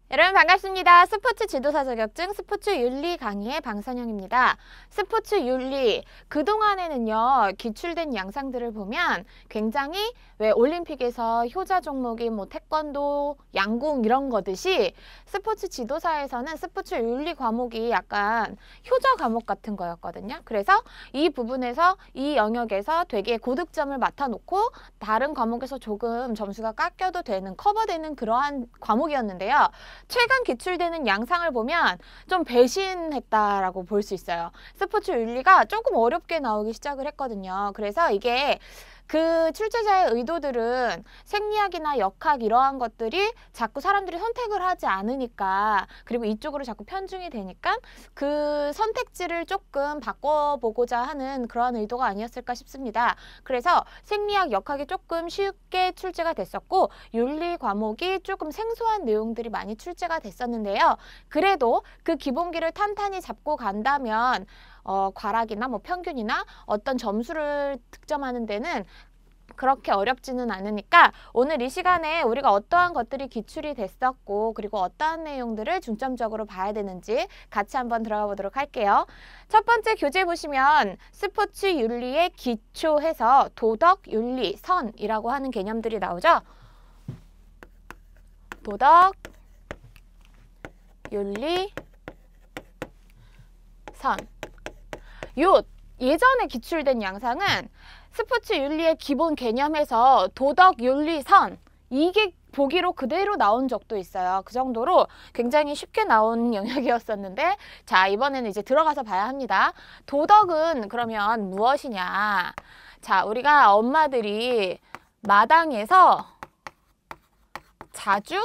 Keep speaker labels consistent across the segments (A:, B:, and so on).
A: 여러분 반갑습니다. 스포츠 지도사 자격증 스포츠 윤리 강의의 방선영입니다. 스포츠 윤리, 그동안에는요, 기출된 양상들을 보면 굉장히 왜 올림픽에서 효자 종목인 뭐 태권도, 양궁 이런 거듯이 스포츠 지도사에서는 스포츠 윤리 과목이 약간 효자 과목 같은 거였거든요. 그래서 이 부분에서 이 영역에서 되게 고득점을 맡아놓고 다른 과목에서 조금 점수가 깎여도 되는, 커버되는 그러한 과목이었는데요. 최근 기출되는 양상을 보면 좀 배신했다라고 볼 수 있어요. 스포츠 윤리가 조금 어렵게 나오기 시작을 했거든요. 그래서 이게 그 출제자의 의도들은 생리학이나 역학 이러한 것들이 자꾸 사람들이 선택을 하지 않으니까, 그리고 이쪽으로 자꾸 편중이 되니까 그 선택지를 조금 바꿔보고자 하는 그러한 의도가 아니었을까 싶습니다. 그래서 생리학, 역학이 조금 쉽게 출제가 됐었고 윤리 과목이 조금 생소한 내용들이 많이 출제가 됐었는데요. 그래도 그 기본기를 탄탄히 잡고 간다면 과락이나 뭐 평균이나 어떤 점수를 득점하는 데는 그렇게 어렵지는 않으니까 오늘 이 시간에 우리가 어떠한 것들이 기출이 됐었고 그리고 어떠한 내용들을 중점적으로 봐야 되는지 같이 한번 들어가 보도록 할게요. 첫 번째 교재 보시면 스포츠 윤리의 기초해서 도덕, 윤리, 선이라고 하는 개념들이 나오죠. 도덕, 윤리, 선. 요 예전에 기출된 양상은 스포츠 윤리의 기본 개념에서 도덕, 윤리, 선 이게 보기로 그대로 나온 적도 있어요. 그 정도로 굉장히 쉽게 나온 영역이었었는데 자, 이번에는 이제 들어가서 봐야 합니다. 도덕은 그러면 무엇이냐? 자, 우리가 엄마들이 마당에서 자주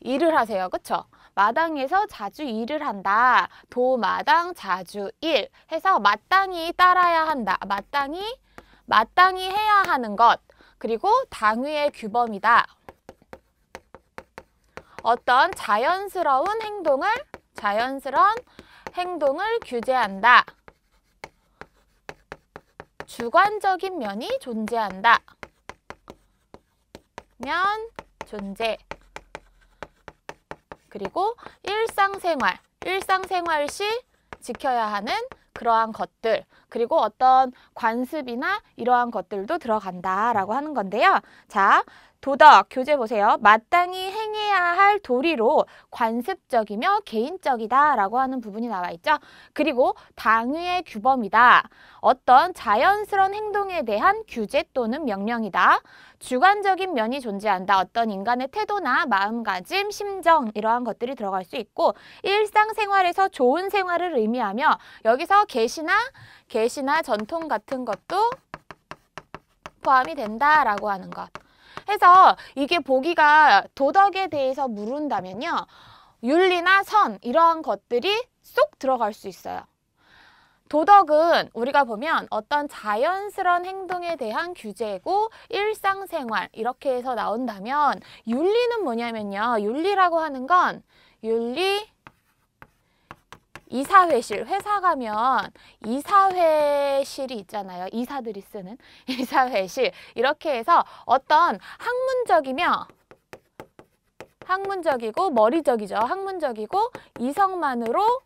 A: 일을 하세요. 그쵸? 마당에서 자주 일을 한다. 도마당 자주 일 해서 마땅히 따라야 한다. 마땅히 해야 하는 것. 그리고 당위의 규범이다. 어떤 자연스러운 행동을 규제한다. 주관적인 면이 존재한다. 존재. 그리고 일상생활 시 지켜야 하는 그러한 것들, 그리고 어떤 관습이나 이러한 것들도 들어간다라고 하는 건데요. 자, 도덕 교재 보세요. 마땅히 행해야 할 도리로 관습적이며 개인적이다 라고 하는 부분이 나와 있죠. 그리고 당위의 규범이다. 어떤 자연스러운 행동에 대한 규제 또는 명령이다. 주관적인 면이 존재한다. 어떤 인간의 태도나 마음가짐, 심정 이러한 것들이 들어갈 수 있고 일상생활에서 좋은 생활을 의미하며 여기서 계시나 전통 같은 것도 포함이 된다라고 하는 것. 해서 이게 보기가 도덕에 대해서 물은다면요. 윤리나 선 이러한 것들이 쏙 들어갈 수 있어요. 도덕은 우리가 보면 어떤 자연스러운 행동에 대한 규제고 일상생활 이렇게 해서 나온다면 윤리는 뭐냐면요. 윤리라고 하는 건 윤리 이사회실, 회사 가면 이사회실이 있잖아요. 이사들이 쓰는 이사회실. 이렇게 해서 어떤 학문적이고 머리적이죠. 학문적이고 이성만으로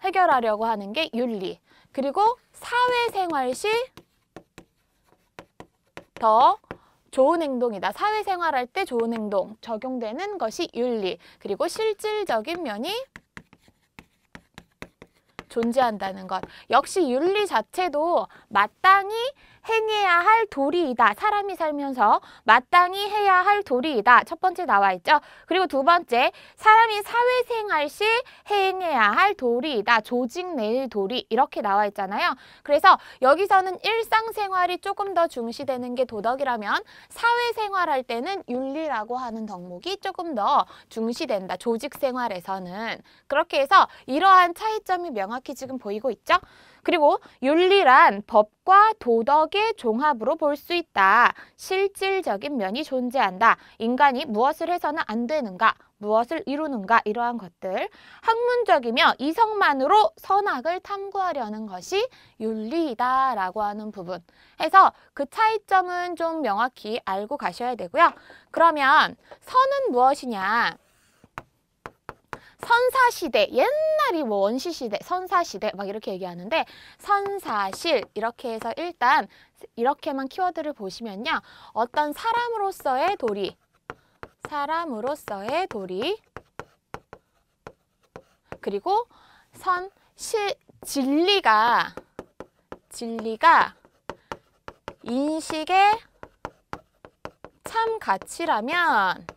A: 해결하려고 하는 게 윤리. 그리고 사회생활 시 더 좋은 행동이다. 사회생활할 때 좋은 행동 적용되는 것이 윤리. 그리고 실질적인 면이 존재한다는 것. 역시 윤리 자체도 마땅히 행해야 할 도리이다. 사람이 살면서 마땅히 해야 할 도리이다. 첫 번째 나와 있죠. 그리고 두 번째, 사람이 사회생활 시 행해야 할 도리이다. 조직 내의 도리 이렇게 나와 있잖아요. 그래서 여기서는 일상생활이 조금 더 중시되는 게 도덕이라면 사회생활할 때는 윤리라고 하는 덕목이 조금 더 중시된다. 조직생활에서는. 그렇게 해서 이러한 차이점이 명확히 지금 보이고 있죠. 그리고 윤리란 법과 도덕의 종합으로 볼 수 있다. 실질적인 면이 존재한다. 인간이 무엇을 해서는 안 되는가, 무엇을 이루는가, 이러한 것들. 학문적이며 이성만으로 선악을 탐구하려는 것이 윤리이다라고 하는 부분. 해서 그 차이점은 좀 명확히 알고 가셔야 되고요. 그러면 선은 무엇이냐? 선사시대, 옛날이 뭐 원시시대, 선사시대 막 이렇게 얘기하는데 선사실 이렇게 해서 일단 이렇게만 키워드를 보시면요. 어떤 사람으로서의 도리, 사람으로서의 도리, 그리고 진리가 인식의 참 가치라면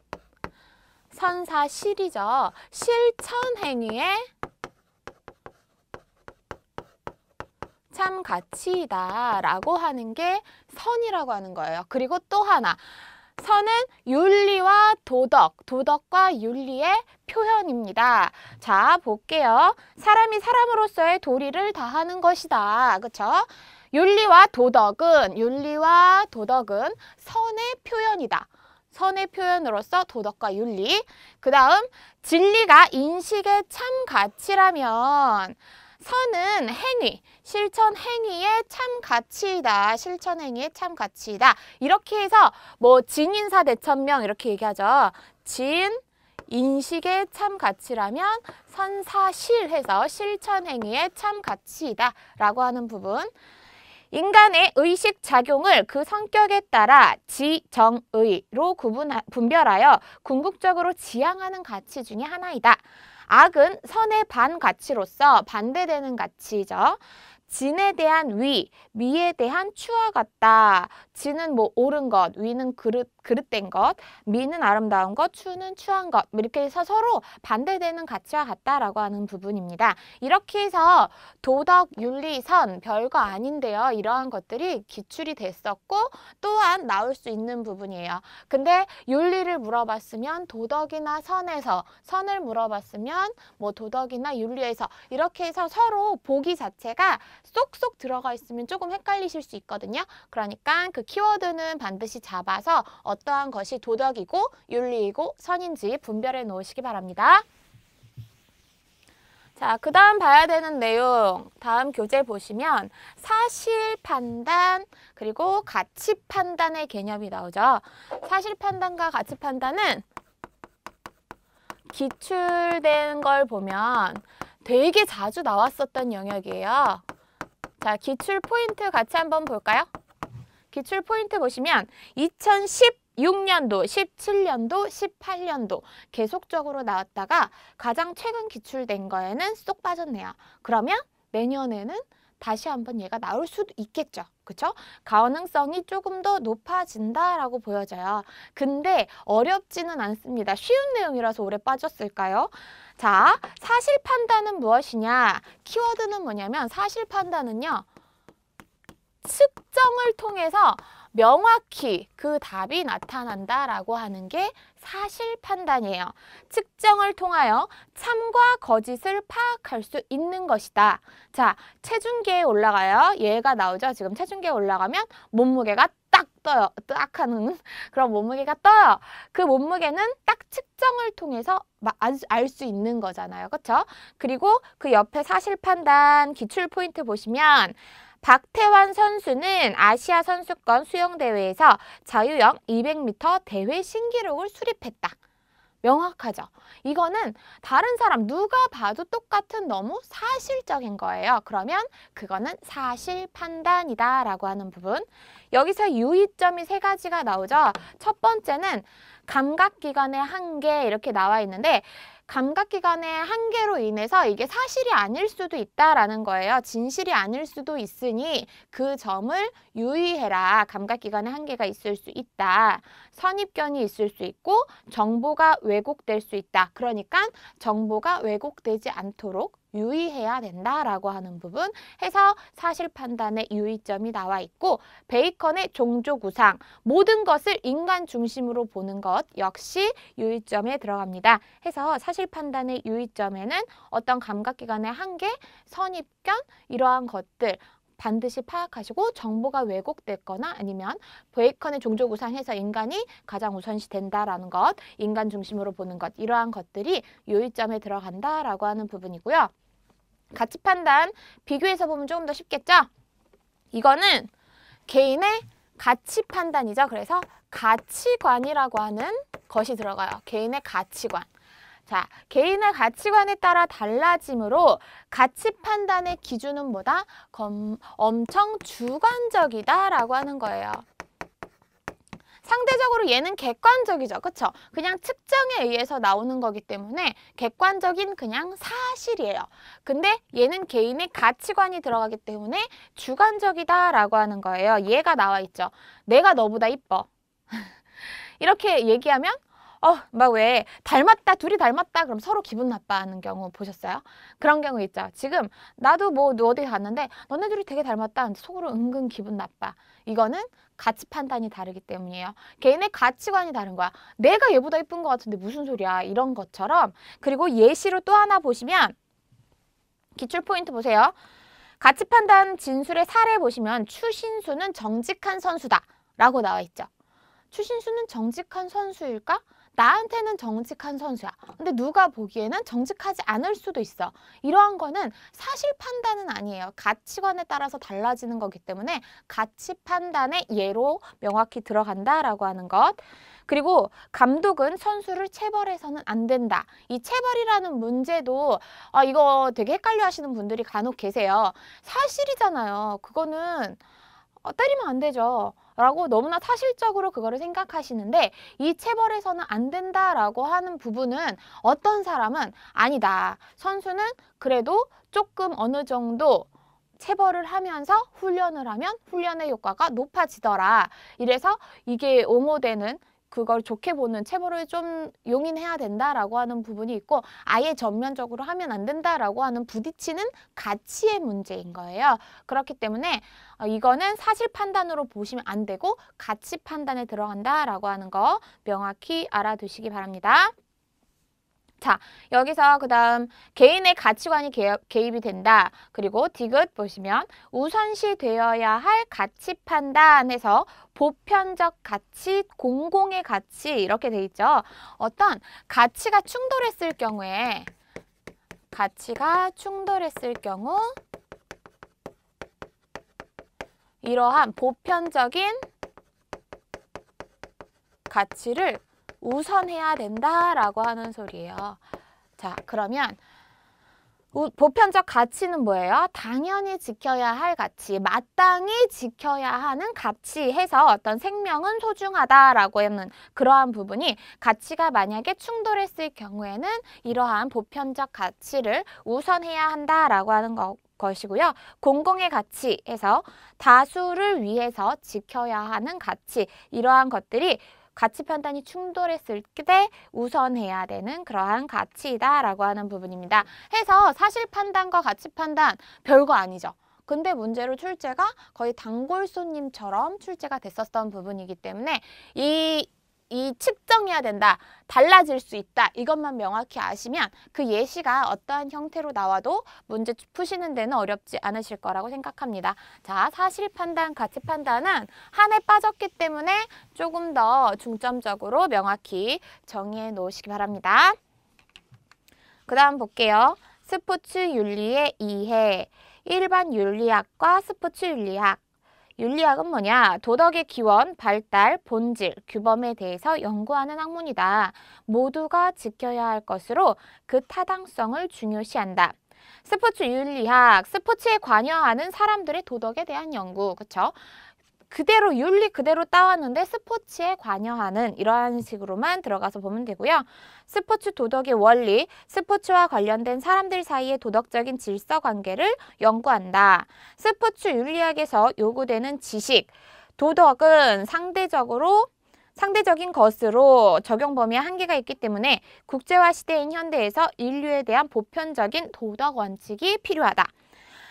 A: 선사실이죠. 실천행위의 참 가치이다 라고 하는 게 선이라고 하는 거예요. 그리고 또 하나, 선은 윤리와 도덕과 윤리의 표현입니다. 자, 볼게요. 사람이 사람으로서의 도리를 다하는 것이다. 그렇죠? 윤리와 도덕은 선의 표현이다. 선의 표현으로서 도덕과 윤리. 그 다음 진리가 인식의 참 가치라면 선은 행위, 실천 행위의 참 가치이다. 실천 행위의 참 가치이다. 이렇게 해서 뭐 진인사 대천명 이렇게 얘기하죠. 진, 인식의 참 가치라면 선사실해서 실천 행위의 참 가치이다 라고 하는 부분. 인간의 의식 작용을 그 성격에 따라 지, 정, 의로 분별하여 궁극적으로 지향하는 가치 중에 하나이다. 악은 선의 반가치로서 반대되는 가치죠. 진에 대한 위, 미에 대한 추와 같다. 진은 뭐 옳은 것, 위는 그릇된 것, 미는 아름다운 것, 추는 추한 것. 이렇게 해서 서로 반대되는 가치와 같다라고 하는 부분입니다. 이렇게 해서 도덕, 윤리, 선 별거 아닌데요. 이러한 것들이 기출이 됐었고 또한 나올 수 있는 부분이에요. 근데 윤리를 물어봤으면 도덕이나 선에서, 선을 물어봤으면 뭐 도덕이나 윤리에서 이렇게 해서 서로 보기 자체가 쏙쏙 들어가 있으면 조금 헷갈리실 수 있거든요. 그러니까 그 키워드는 반드시 잡아서 어떠한 것이 도덕이고 윤리이고 선인지 분별해 놓으시기 바랍니다. 자, 그 다음 봐야 되는 내용, 다음 교재 보시면 사실 판단 그리고 가치 판단의 개념이 나오죠. 사실 판단과 가치 판단은 기출된 걸 보면 되게 자주 나왔었던 영역이에요. 자, 기출 포인트 같이 한번 볼까요? 기출 포인트 보시면 2016년도, 17년도, 18년도 계속적으로 나왔다가 가장 최근 기출된 거에는 쏙 빠졌네요. 그러면 내년에는 다시 한번 얘가 나올 수도 있겠죠. 그쵸? 가능성이 조금 더 높아진다라고 보여져요. 근데 어렵지는 않습니다. 쉬운 내용이라서 오래 빠졌을까요? 자, 사실 판단은 무엇이냐? 키워드는 뭐냐면 사실 판단은요. 측정을 통해서 명확히 그 답이 나타난다라고 하는 게 사실 판단이에요. 측정을 통하여 참과 거짓을 파악할 수 있는 것이다. 자, 체중계에 올라가요. 얘가 나오죠. 지금 체중계에 올라가면 몸무게가 딱 떠요. 딱 하는 그런 몸무게가 떠요. 그 몸무게는 딱 측정을 통해서 알 수 있는 거잖아요. 그렇죠? 그리고 그 옆에 사실 판단 기출 포인트 보시면 박태환 선수는 아시아 선수권 수영대회에서 자유형 200m 대회 신기록을 수립했다. 명확하죠? 이거는 다른 사람 누가 봐도 똑같은 너무 사실적인 거예요. 그러면 그거는 사실 판단이다 라고 하는 부분. 여기서 유의점이 세 가지가 나오죠. 첫 번째는 감각기관의 한계 이렇게 나와 있는데 감각기관의 한계로 인해서 이게 사실이 아닐 수도 있다라는 거예요. 진실이 아닐 수도 있으니 그 점을 유의해라. 감각기관의 한계가 있을 수 있다. 선입견이 있을 수 있고 정보가 왜곡될 수 있다. 그러니까 정보가 왜곡되지 않도록 유의해야 된다라고 하는 부분 해서 사실 판단의 유의점이 나와 있고, 베이컨의 종족우상, 모든 것을 인간 중심으로 보는 것 역시 유의점에 들어갑니다. 해서 사실 판단의 유의점에는 어떤 감각기관의 한계, 선입견 이러한 것들 반드시 파악하시고, 정보가 왜곡됐거나 아니면 베이컨의 종족우상에서 인간이 가장 우선시 된다라는 것, 인간 중심으로 보는 것, 이러한 것들이 유의점에 들어간다라고 하는 부분이고요. 가치 판단 비교해서 보면 조금 더 쉽겠죠? 이거는 개인의 가치 판단이죠. 그래서 가치관이라고 하는 것이 들어가요. 개인의 가치관. 자, 개인의 가치관에 따라 달라지므로 가치 판단의 기준은 뭐다? 엄청 주관적이다라고 하는 거예요. 상대적으로 얘는 객관적이죠. 그쵸? 그냥 측정에 의해서 나오는 거기 때문에 객관적인 그냥 사실이에요. 근데 얘는 개인의 가치관이 들어가기 때문에 주관적이다라고 하는 거예요. 얘가 나와 있죠. 내가 너보다 이뻐. 이렇게 얘기하면 막 왜 닮았다, 둘이 닮았다 그럼 서로 기분 나빠하는 경우 보셨어요? 그런 경우 있죠. 지금 나도 뭐 어디 갔는데 너네 둘이 되게 닮았다. 속으로 은근 기분 나빠. 이거는 가치 판단이 다르기 때문이에요. 개인의 가치관이 다른 거야. 내가 얘보다 이쁜 것 같은데 무슨 소리야. 이런 것처럼. 그리고 예시로 또 하나 보시면 기출 포인트 보세요. 가치 판단 진술의 사례 보시면 추신수는 정직한 선수다 라고 나와 있죠. 추신수는 정직한 선수일까? 나한테는 정직한 선수야. 근데 누가 보기에는 정직하지 않을 수도 있어. 이러한 거는 사실 판단은 아니에요. 가치관에 따라서 달라지는 거기 때문에 가치 판단의 예로 명확히 들어간다라고 하는 것. 그리고 감독은 선수를 체벌해서는 안 된다. 이 체벌이라는 문제도 이거 되게 헷갈려 하시는 분들이 간혹 계세요. 사실이잖아요. 그거는 때리면 안 되죠. 라고 너무나 사실적으로 그거를 생각하시는데, 이 체벌에서는 안 된다라고 하는 부분은 어떤 사람은 아니다. 선수는 그래도 조금 어느 정도 체벌을 하면서 훈련을 하면 훈련의 효과가 높아지더라. 이래서 이게 옹호되는, 그걸 좋게 보는 체벌을 좀 용인해야 된다라고 하는 부분이 있고, 아예 전면적으로 하면 안 된다라고 하는 부딪히는 가치의 문제인 거예요. 그렇기 때문에 이거는 사실 판단으로 보시면 안 되고 가치 판단에 들어간다라고 하는 거 명확히 알아두시기 바랍니다. 자, 여기서 그 다음 개인의 가치관이 개입이 된다. 그리고 디귿 보시면 우선시 되어야 할 가치 판단에서 보편적 가치, 공공의 가치 이렇게 돼 있죠. 어떤 가치가 충돌했을 경우에 이러한 보편적인 가치를 우선해야 된다라고 하는 소리예요. 자, 그러면 보편적 가치는 뭐예요? 당연히 지켜야 할 가치, 마땅히 지켜야 하는 가치 해서 어떤 생명은 소중하다라고 하는 그러한 부분이, 가치가 만약에 충돌했을 경우에는 이러한 보편적 가치를 우선해야 한다라고 하는 것이고요. 공공의 가치에서 다수를 위해서 지켜야 하는 가치, 이러한 것들이 가치 판단이 충돌했을 때 우선해야 되는 그러한 가치이다라고 하는 부분입니다. 해서 사실 판단과 가치 판단 별거 아니죠. 근데 문제로 출제가 거의 단골손님처럼 출제가 됐었던 부분이기 때문에 이 측정해야 된다, 달라질 수 있다, 이것만 명확히 아시면 그 예시가 어떠한 형태로 나와도 문제 푸시는 데는 어렵지 않으실 거라고 생각합니다. 자, 사실 판단, 가치 판단은 한해 빠졌기 때문에 조금 더 중점적으로 명확히 정의해 놓으시기 바랍니다. 그 다음 볼게요. 스포츠 윤리의 이해, 일반 윤리학과 스포츠 윤리학. 윤리학은 뭐냐? 도덕의 기원, 발달, 본질, 규범에 대해서 연구하는 학문이다. 모두가 지켜야 할 것으로 그 타당성을 중요시한다. 스포츠 윤리학, 스포츠에 관여하는 사람들의 도덕에 대한 연구, 그쵸? 그대로 윤리 그대로 따왔는데 스포츠에 관여하는 이러한 식으로만 들어가서 보면 되고요. 스포츠 도덕의 원리, 스포츠와 관련된 사람들 사이의 도덕적인 질서 관계를 연구한다. 스포츠 윤리학에서 요구되는 지식, 도덕은 상대적으로 상대적인 것으로 적용 범위에 한계가 있기 때문에 국제화 시대인 현대에서 인류에 대한 보편적인 도덕 원칙이 필요하다.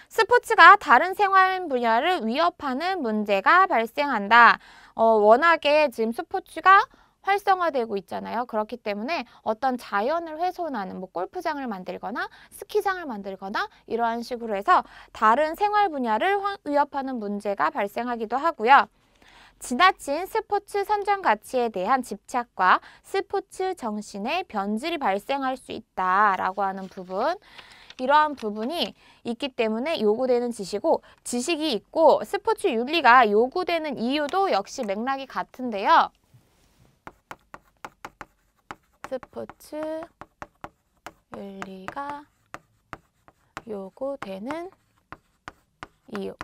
A: 스포츠가 다른 생활 분야를 위협하는 문제가 발생한다. 워낙에 지금 스포츠가 활성화되고 있잖아요. 그렇기 때문에 어떤 자연을 훼손하는 골프장을 만들거나 스키장을 만들거나 이러한 식으로 해서 다른 생활 분야를 위협하는 문제가 발생하기도 하고요. 지나친 스포츠 선정 가치에 대한 집착과 스포츠 정신의 변질이 발생할 수 있다라고 하는 부분. 이러한 부분이 있기 때문에 요구되는 지식이고, 지식이 있고 스포츠 윤리가 요구되는 이유도 역시 맥락이 같은데요. 스포츠 윤리가 요구되는 이유.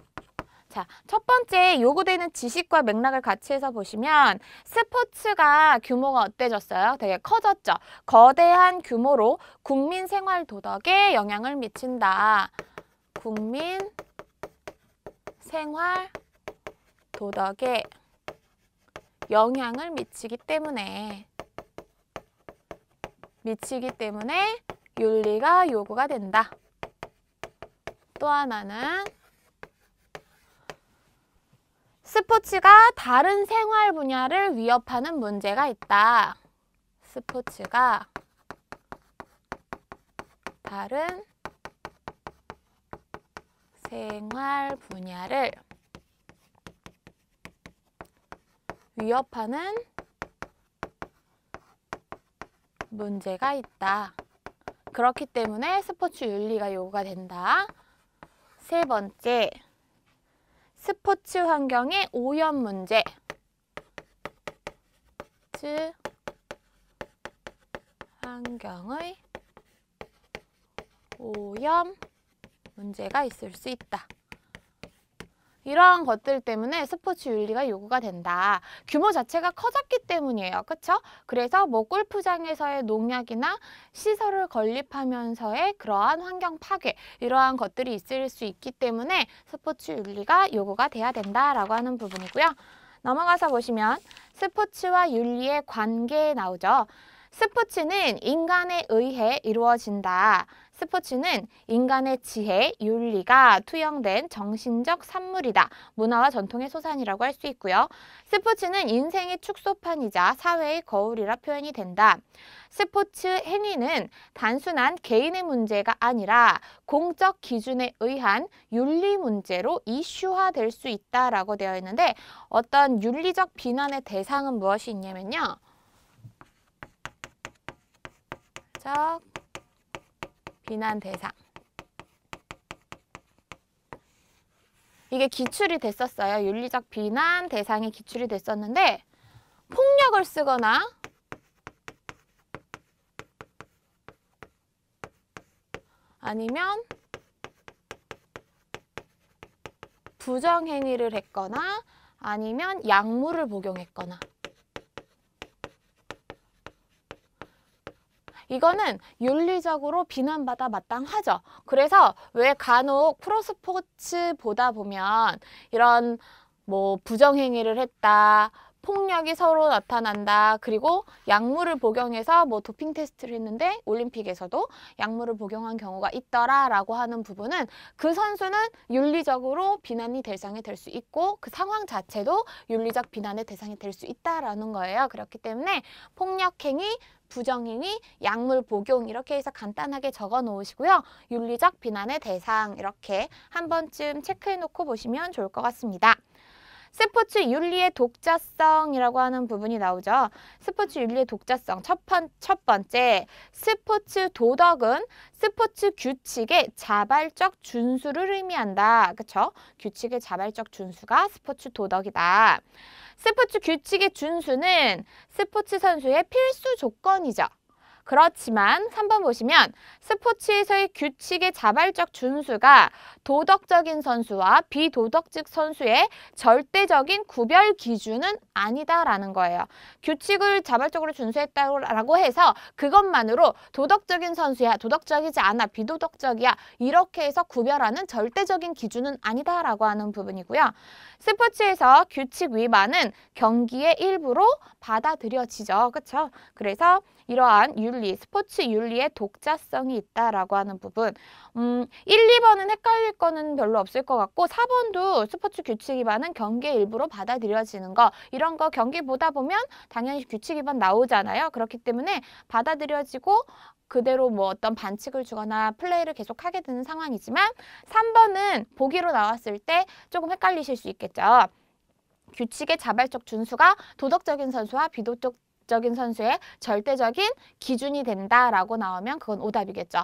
A: 자, 첫 번째 요구되는 지식과 맥락을 같이 해서 보시면 스포츠가 규모가 어때졌어요? 되게 커졌죠? 거대한 규모로 국민 생활 도덕에 영향을 미친다. 국민 생활 도덕에 영향을 미치기 때문에 윤리가 요구가 된다. 또 하나는 스포츠가 다른 생활 분야를 위협하는 문제가 있다. 스포츠가 다른 생활 분야를 위협하는 문제가 있다. 그렇기 때문에 스포츠 윤리가 요구가 된다. 세 번째, 스포츠 환경의 오염 문제. 스포츠 환경의 오염 문제가 있을 수 있다. 이러한 것들 때문에 스포츠 윤리가 요구가 된다. 규모 자체가 커졌기 때문이에요. 그렇죠? 그래서 골프장에서의 농약이나 시설을 건립하면서의 그러한 환경 파괴, 이러한 것들이 있을 수 있기 때문에 스포츠 윤리가 요구가 돼야 된다라고 하는 부분이고요. 넘어가서 보시면 스포츠와 윤리의 관계 나오죠. 스포츠는 인간에 의해 이루어진다. 스포츠는 인간의 지혜, 윤리가 투영된 정신적 산물이다. 문화와 전통의 소산이라고 할 수 있고요. 스포츠는 인생의 축소판이자 사회의 거울이라 표현이 된다. 스포츠 행위는 단순한 개인의 문제가 아니라 공적 기준에 의한 윤리 문제로 이슈화될 수 있다라고 되어 있는데, 어떤 윤리적 비난의 대상은 무엇이 있냐면요. 비난 대상. 이게 기출이 됐었어요. 윤리적 비난 대상이 기출이 됐었는데, 폭력을 쓰거나 아니면 부정행위를 했거나 아니면 약물을 복용했거나, 이거는 윤리적으로 비난받아 마땅하죠. 그래서 왜 간혹 프로스포츠 보다 보면 이런 부정행위를 했다, 폭력이 서로 나타난다, 그리고 약물을 복용해서 도핑 테스트를 했는데 올림픽에서도 약물을 복용한 경우가 있더라라고 하는 부분은, 그 선수는 윤리적으로 비난이 대상이 될 수 있고 그 상황 자체도 윤리적 비난의 대상이 될 수 있다라는 거예요. 그렇기 때문에 폭력행위, 부정행위, 약물 복용 이렇게 해서 간단하게 적어 놓으시고요. 윤리적 비난의 대상 이렇게 한 번쯤 체크해 놓고 보시면 좋을 것 같습니다. 스포츠 윤리의 독자성이라고 하는 부분이 나오죠. 스포츠 윤리의 독자성 첫 번째, 스포츠 도덕은 스포츠 규칙의 자발적 준수를 의미한다. 그렇죠? 규칙의 자발적 준수가 스포츠 도덕이다. 스포츠 규칙의 준수는 스포츠 선수의 필수 조건이죠. 그렇지만 3번 보시면 스포츠에서의 규칙의 자발적 준수가 도덕적인 선수와 비도덕적 선수의 절대적인 구별 기준은 아니다라는 거예요. 규칙을 자발적으로 준수했다고 해서 그것만으로 도덕적인 선수야, 도덕적이지 않아, 비도덕적이야 이렇게 해서 구별하는 절대적인 기준은 아니다라고 하는 부분이고요. 스포츠에서 규칙 위반은 경기의 일부로 받아들여지죠. 그렇죠? 그래서 이러한 윤리, 스포츠 윤리의 독자성이 있다라고 하는 부분. 1, 2번은 헷갈릴 거는 별로 없을 것 같고 4번도 스포츠 규칙 위반은 경기의 일부로 받아들여지는 거. 이런 거 경기 보다 보면 당연히 규칙 위반 나오잖아요. 그렇기 때문에 받아들여지고 그대로 뭐 어떤 반칙을 주거나 플레이를 계속 하게 되는 상황이지만 3번은 보기로 나왔을 때 조금 헷갈리실 수 있겠죠. 규칙의 자발적 준수가 도덕적인 선수와 비도덕적인 선수의 절대적인 기준이 된다라고 나오면 그건 오답이겠죠.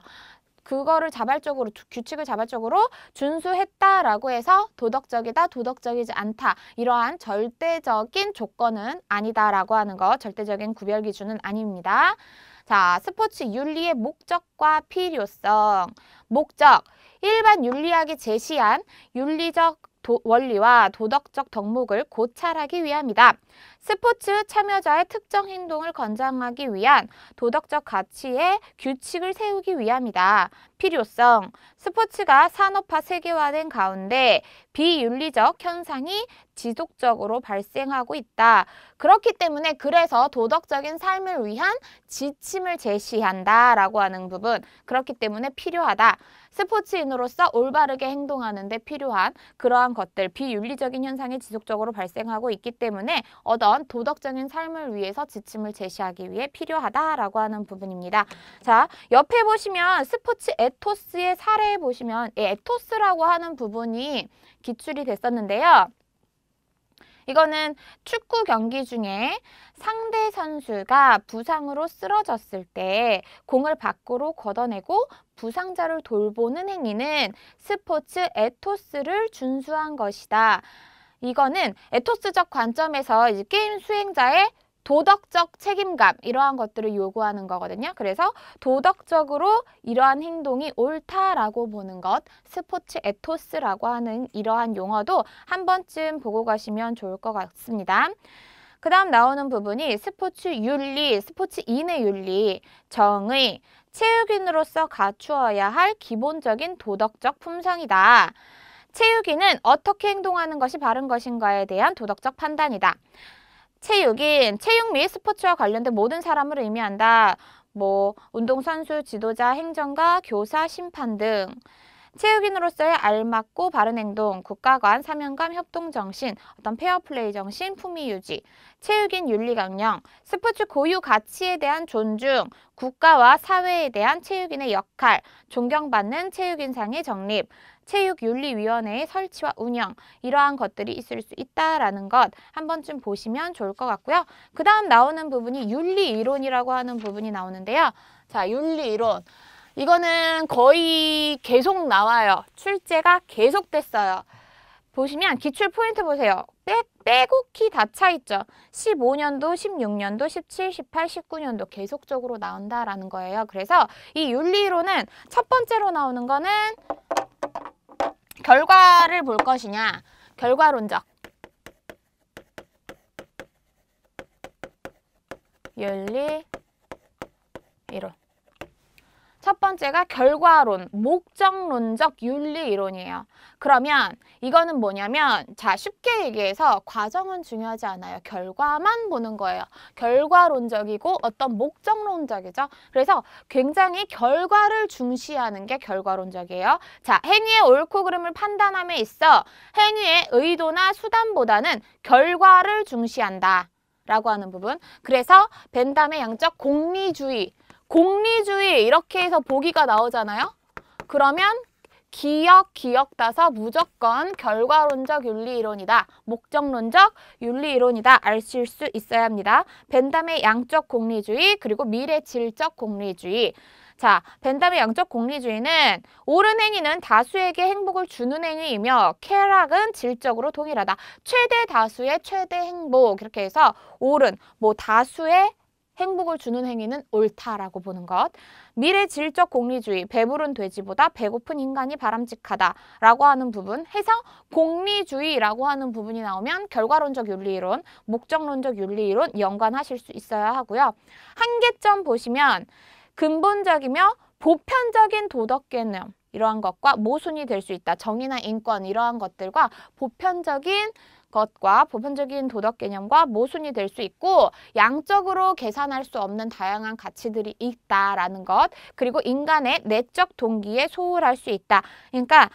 A: 그거를 자발적으로, 규칙을 자발적으로 준수했다라고 해서 도덕적이다, 도덕적이지 않다 이러한 절대적인 조건은 아니다라고 하는 거, 절대적인 구별 기준은 아닙니다. 자, 스포츠 윤리의 목적과 필요성. 목적, 일반 윤리학이 제시한 윤리적 원리와 도덕적 덕목을 고찰하기 위함이다. 스포츠 참여자의 특정 행동을 권장하기 위한 도덕적 가치의 규칙을 세우기 위함이다. 필요성, 스포츠가 산업화 세계화된 가운데 비윤리적 현상이 지속적으로 발생하고 있다. 그렇기 때문에 그래서 도덕적인 삶을 위한 지침을 제시한다라고 하는 부분. 그렇기 때문에 필요하다. 스포츠인으로서 올바르게 행동하는 데 필요한 그러한 것들, 비윤리적인 현상이 지속적으로 발생하고 있기 때문에 어떤 도덕적인 삶을 위해서 지침을 제시하기 위해 필요하다라고 하는 부분입니다. 자, 옆에 보시면 스포츠 에토스의 사례 보시면 이 에토스라고 하는 부분이 기출이 됐었는데요. 이거는 축구 경기 중에 상대 선수가 부상으로 쓰러졌을 때 공을 밖으로 걷어내고 부상자를 돌보는 행위는 스포츠 에토스를 준수한 것이다. 이거는 에토스적 관점에서 이제 게임 수행자의 도덕적 책임감 이러한 것들을 요구하는 거거든요. 그래서 도덕적으로 이러한 행동이 옳다라고 보는 것, 스포츠 에토스라고 하는 이러한 용어도 한 번쯤 보고 가시면 좋을 것 같습니다. 그 다음 나오는 부분이 스포츠 윤리, 스포츠인의 윤리, 정의, 체육인으로서 갖추어야 할 기본적인 도덕적 품성이다. 체육인은 어떻게 행동하는 것이 바른 것인가에 대한 도덕적 판단이다. 체육인, 체육 및 스포츠와 관련된 모든 사람을 의미한다. 뭐 운동선수, 지도자, 행정가, 교사, 심판 등. 체육인으로서의 알맞고 바른 행동, 국가관, 사명감, 협동정신, 어떤 페어플레이 정신, 품위 유지. 체육인 윤리 강령, 스포츠 고유 가치에 대한 존중, 국가와 사회에 대한 체육인의 역할, 존경받는 체육인상의 정립, 체육윤리위원회의 설치와 운영 이러한 것들이 있을 수 있다라는 것 한 번쯤 보시면 좋을 것 같고요. 그 다음 나오는 부분이 윤리이론이라고 하는 부분이 나오는데요. 자, 윤리이론. 이거는 거의 계속 나와요. 출제가 계속됐어요. 보시면 기출 포인트 보세요. 빼곡히 다 차있죠. 15년도, 16년도, 17, 18, 19년도 계속적으로 나온다라는 거예요. 그래서 이 윤리이론은 첫 번째로 나오는 거는 결과를 볼 것이냐, 결과론적. 윤리 이론. 첫 번째가 결과론, 목적론적 윤리 이론이에요. 그러면 이거는 뭐냐면 자, 쉽게 얘기해서 과정은 중요하지 않아요. 결과만 보는 거예요. 결과론적이고 어떤 목적론적이죠. 그래서 굉장히 결과를 중시하는 게 결과론적이에요. 자, 행위의 옳고 그름을 판단함에 있어 행위의 의도나 수단보다는 결과를 중시한다 라고 하는 부분. 그래서 벤담의 양적 공리주의 이렇게 해서 보기가 나오잖아요. 그러면 기역 따서 무조건 결과론적 윤리이론이다. 목적론적 윤리이론이다. 아실 수 있어야 합니다. 벤담의 양적 공리주의 그리고 미래질적 공리주의. 자, 벤담의 양적 공리주의는 옳은 행위는 다수에게 행복을 주는 행위이며 쾌락은 질적으로 동일하다. 최대 다수의 최대 행복 이렇게 해서 옳은 뭐 다수의 행복을 만족을 주는 행위는 옳다라고 보는 것. 미래질적 공리주의, 배부른 돼지보다 배고픈 인간이 바람직하다라고 하는 부분 해서 공리주의라고 하는 부분이 나오면 결과론적 윤리이론, 목적론적 윤리이론 연관하실 수 있어야 하고요. 한계점 보시면 근본적이며 보편적인 도덕 개념 이러한 것과 모순이 될 수 있다. 정의나 인권 이러한 것들과 보편적인 도덕 개념과 모순이 될 수 있고 양적으로 계산할 수 없는 다양한 가치들이 있다라는 것, 그리고 인간의 내적 동기에 소홀할 수 있다. 그러니까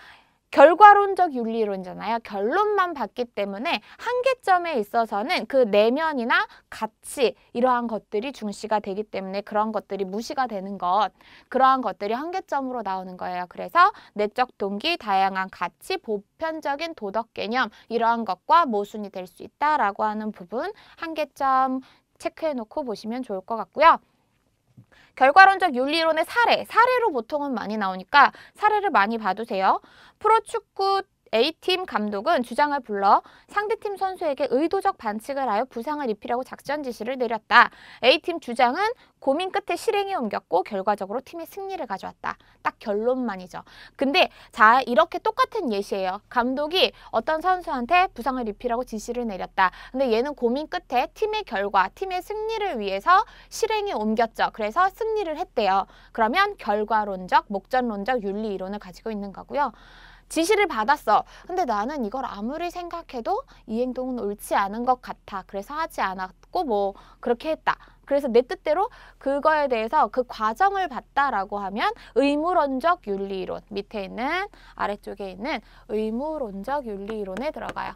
A: 결과론적 윤리론이잖아요. 결론만 봤기 때문에 한계점에 있어서는 그 내면이나 가치 이러한 것들이 중시가 되기 때문에 그런 것들이 무시가 되는 것, 그러한 것들이 한계점으로 나오는 거예요. 그래서 내적 동기, 다양한 가치, 보편적인 도덕 개념 이러한 것과 모순이 될 수 있다라고 하는 부분 한계점 체크해놓고 보시면 좋을 것 같고요. 결과론적 윤리론의 사례로 보통은 많이 나오니까 사례를 많이 봐두세요. 프로축구 A팀 감독은 주장을 불러 상대팀 선수에게 의도적 반칙을 하여 부상을 입히려고 작전 지시를 내렸다. A팀 주장은 고민 끝에 실행에 옮겼고 결과적으로 팀의 승리를 가져왔다. 딱 결론만이죠. 근데 자, 이렇게 똑같은 예시예요. 감독이 어떤 선수한테 부상을 입히라고 지시를 내렸다. 근데 얘는 고민 끝에 팀의 결과, 팀의 승리를 위해서 실행에 옮겼죠. 그래서 승리를 했대요. 그러면 결과론적, 목적론적 윤리 이론을 가지고 있는 거고요. 지시를 받았어. 근데 나는 이걸 아무리 생각해도 이 행동은 옳지 않은 것 같아. 그래서 하지 않았고 뭐 그렇게 했다. 그래서 내 뜻대로 그거에 대해서 그 과정을 봤다라고 하면 의무론적 윤리이론, 밑에 있는 아래쪽에 있는 의무론적 윤리이론에 들어가요.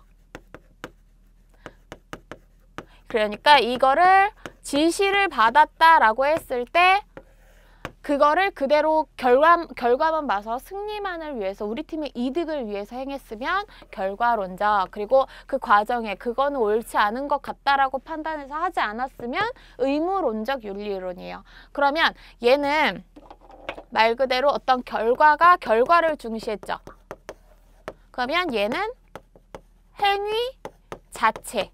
A: 그러니까 이거를 지시를 받았다라고 했을 때 그거를 그대로 결과만 봐서 승리만을 위해서 우리 팀의 이득을 위해서 행했으면 결과론적, 그리고 그 과정에 그거는 옳지 않은 것 같다라고 판단해서 하지 않았으면 의무론적 윤리이론이에요. 그러면 얘는 말 그대로 어떤 결과를 중시했죠. 그러면 얘는 행위 자체,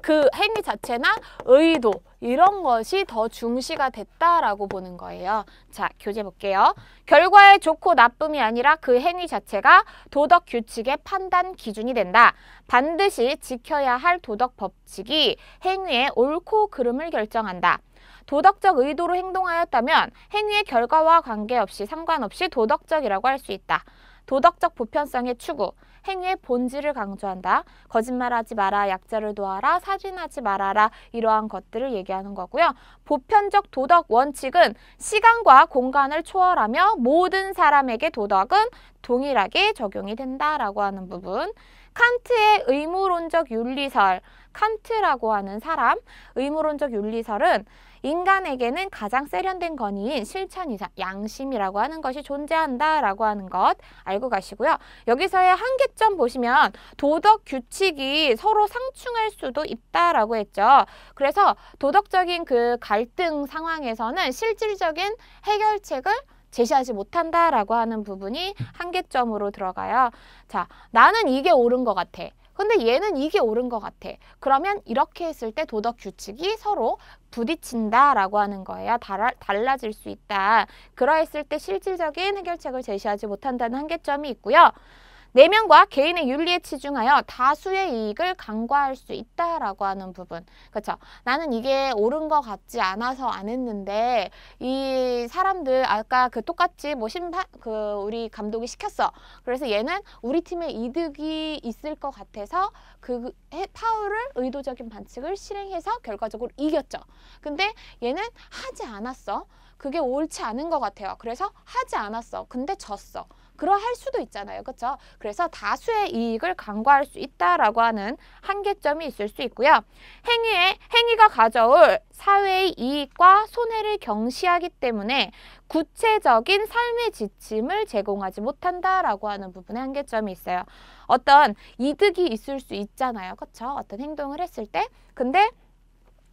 A: 그 행위 자체나 의도 이런 것이 더 중시가 됐다라고 보는 거예요. 자, 교재 볼게요. 결과의 좋고 나쁨이 아니라 그 행위 자체가 도덕 규칙의 판단 기준이 된다. 반드시 지켜야 할 도덕 법칙이 행위의 옳고 그름을 결정한다. 도덕적 의도로 행동하였다면 행위의 결과와 상관없이 도덕적이라고 할 수 있다. 도덕적 보편성의 추구, 행위의 본질을 강조한다. 거짓말하지 마라, 약자를 도와라, 살인하지 말아라 이러한 것들을 얘기하는 거고요. 보편적 도덕 원칙은 시간과 공간을 초월하며 모든 사람에게 도덕은 동일하게 적용이 된다라고 하는 부분. 칸트의 의무론적 윤리설, 칸트라고 하는 사람, 의무론적 윤리설은 인간에게는 가장 세련된 권위인 실천 이상, 양심이라고 하는 것이 존재한다라고 하는 것 알고 가시고요. 여기서의 한계점 보시면 도덕 규칙이 서로 상충할 수도 있다라고 했죠. 그래서 도덕적인 그 갈등 상황에서는 실질적인 해결책을 제시하지 못한다라고 하는 부분이 한계점으로 들어가요. 자, 나는 이게 옳은 것 같아. 근데 얘는 이게 옳은 것 같아. 그러면 이렇게 했을 때 도덕 규칙이 서로 부딪힌다라고 하는 거예요. 달라질 수 있다. 그러했을 때 실질적인 해결책을 제시하지 못한다는 한계점이 있고요. 내면과 개인의 윤리에 치중하여 다수의 이익을 간과할 수 있다라고 하는 부분. 그렇죠? 나는 이게 옳은 것 같지 않아서 안 했는데 이 사람들 아까 똑같이 뭐 우리 감독이 시켰어. 그래서 얘는 우리 팀의 이득이 있을 것 같아서 그 파울을 의도적인 반칙을 실행해서 결과적으로 이겼죠. 근데 얘는 하지 않았어. 그게 옳지 않은 것 같아요. 그래서 하지 않았어. 근데 졌어. 그러할 수도 있잖아요. 그렇죠? 그래서 다수의 이익을 간과할 수 있다라고 하는 한계점이 있을 수 있고요. 행위가 가져올 사회의 이익과 손해를 경시하기 때문에 구체적인 삶의 지침을 제공하지 못한다라고 하는 부분에 한계점이 있어요. 어떤 이득이 있을 수 있잖아요. 그렇죠? 어떤 행동을 했을 때. 근데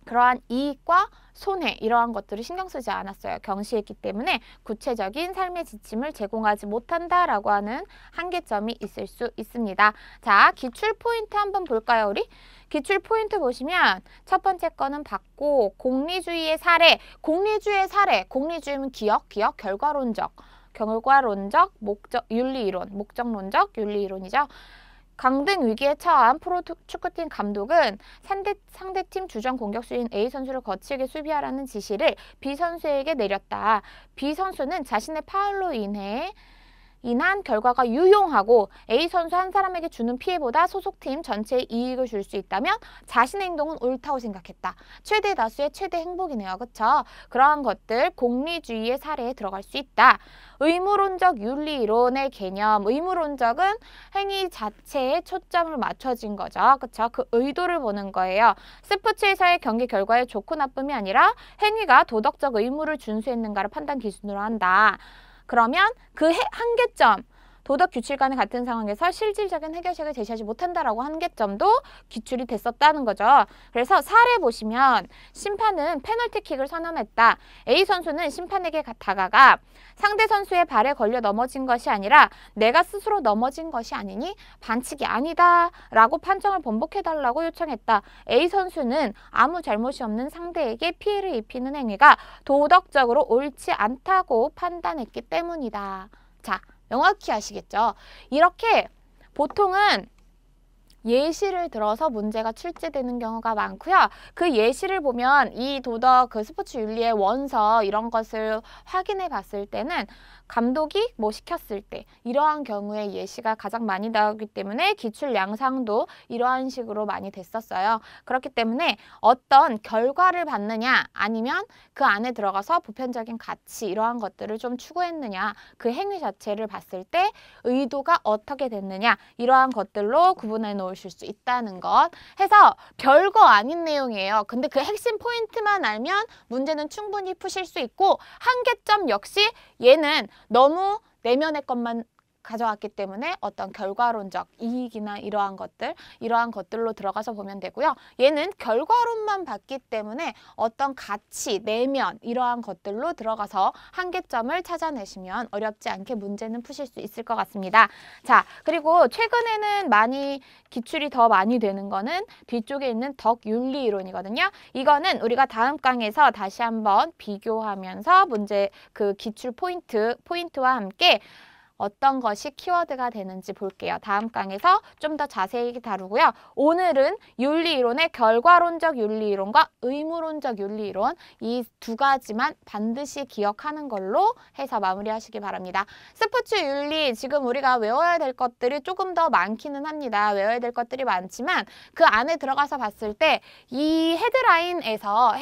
A: 그러한 이익과 손해 이러한 것들을 신경 쓰지 않았어요. 경시했기 때문에 구체적인 삶의 지침을 제공하지 못한다라고 하는 한계점이 있을 수 있습니다. 자, 기출 포인트 한번 볼까요, 우리? 기출 포인트 보시면 첫 번째 거는 받고 공리주의의 사례, 공리주의의 사례, 공리주의는 기억, 결과론적, 목적, 윤리이론, 목적론적, 윤리이론이죠. 강등 위기에 처한 프로 축구팀 감독은 상대팀 주전 공격수인 A 선수를 거칠게 수비하라는 지시를 B 선수에게 내렸다. B 선수는 자신의 파울로 인한 결과가 유용하고 A 선수 한 사람에게 주는 피해보다 소속팀 전체에 이익을 줄 수 있다면 자신의 행동은 옳다고 생각했다. 최대 다수의 최대 행복이네요. 그쵸? 그러한 것들 공리주의의 사례에 들어갈 수 있다. 의무론적 윤리이론의 개념. 의무론적은 행위 자체에 초점을 맞춰진 거죠. 그쵸? 그 의도를 보는 거예요. 스포츠에서의 경기 결과의 좋고 나쁨이 아니라 행위가 도덕적 의무를 준수했는가를 판단 기준으로 한다. 그러면 그 한계점, 도덕 규칙 간의 같은 상황에서 실질적인 해결책을 제시하지 못한다라고 한계점도 기출이 됐었다는 거죠. 그래서 사례 보시면 심판은 페널티킥을 선언했다. A 선수는 심판에게 다가가 상대 선수의 발에 걸려 넘어진 것이 아니라 내가 스스로 넘어진 것이 아니니 반칙이 아니다 라고 판정을 번복해달라고 요청했다. A 선수는 아무 잘못이 없는 상대에게 피해를 입히는 행위가 도덕적으로 옳지 않다고 판단했기 때문이다. 자, 명확히 아시겠죠? 이렇게 보통은 예시를 들어서 문제가 출제되는 경우가 많고요. 그 예시를 보면 이 도덕, 그 스포츠 윤리의 원서 이런 것을 확인해 봤을 때는 감독이 뭐 시켰을 때 이러한 경우에 예시가 가장 많이 나오기 때문에 기출 양상도 이러한 식으로 많이 됐었어요. 그렇기 때문에 어떤 결과를 받느냐 아니면 그 안에 들어가서 보편적인 가치 이러한 것들을 좀 추구했느냐 그 행위 자체를 봤을 때 의도가 어떻게 됐느냐 이러한 것들로 구분해 놓으실 수 있다는 것 해서 별거 아닌 내용이에요. 근데 그 핵심 포인트만 알면 문제는 충분히 푸실 수 있고 한계점 역시 얘는 너무 내면의 것만 가져왔기 때문에 어떤 결과론적 이익이나 이러한 것들로 들어가서 보면 되고요. 얘는 결과론만 봤기 때문에 어떤 가치, 내면 이러한 것들로 들어가서 한계점을 찾아내시면 어렵지 않게 문제는 푸실 수 있을 것 같습니다. 자, 그리고 최근에는 기출이 더 많이 되는 거는 뒤쪽에 있는 덕윤리이론이거든요. 이거는 우리가 다음 강에서 다시 한번 비교하면서 문제 그 기출 포인트와 함께 어떤 것이 키워드가 되는지 볼게요. 다음 강에서 좀 더 자세히 다루고요. 오늘은 윤리이론의 결과론적 윤리이론과 의무론적 윤리이론 이 두 가지만 반드시 기억하는 걸로 해서 마무리하시기 바랍니다. 스포츠 윤리 지금 우리가 외워야 될 것들이 조금 더 많기는 합니다. 외워야 될 것들이 많지만 그 안에 들어가서 봤을 때 이 헤드라인에서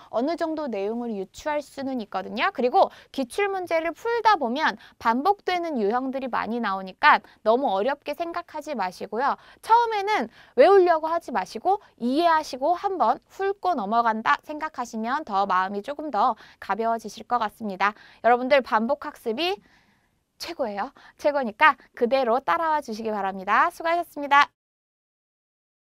A: 어느 정도 내용을 유추할 수는 있거든요. 그리고 기출문제를 풀다 보면 반복되는 유형들이 많이 나오니까 너무 어렵게 생각하지 마시고요. 처음에는 외우려고 하지 마시고 이해하시고 한번 훑고 넘어간다 생각하시면 더 마음이 조금 더 가벼워지실 것 같습니다. 여러분들 반복학습이 최고예요. 최고니까 그대로 따라와 주시기 바랍니다. 수고하셨습니다.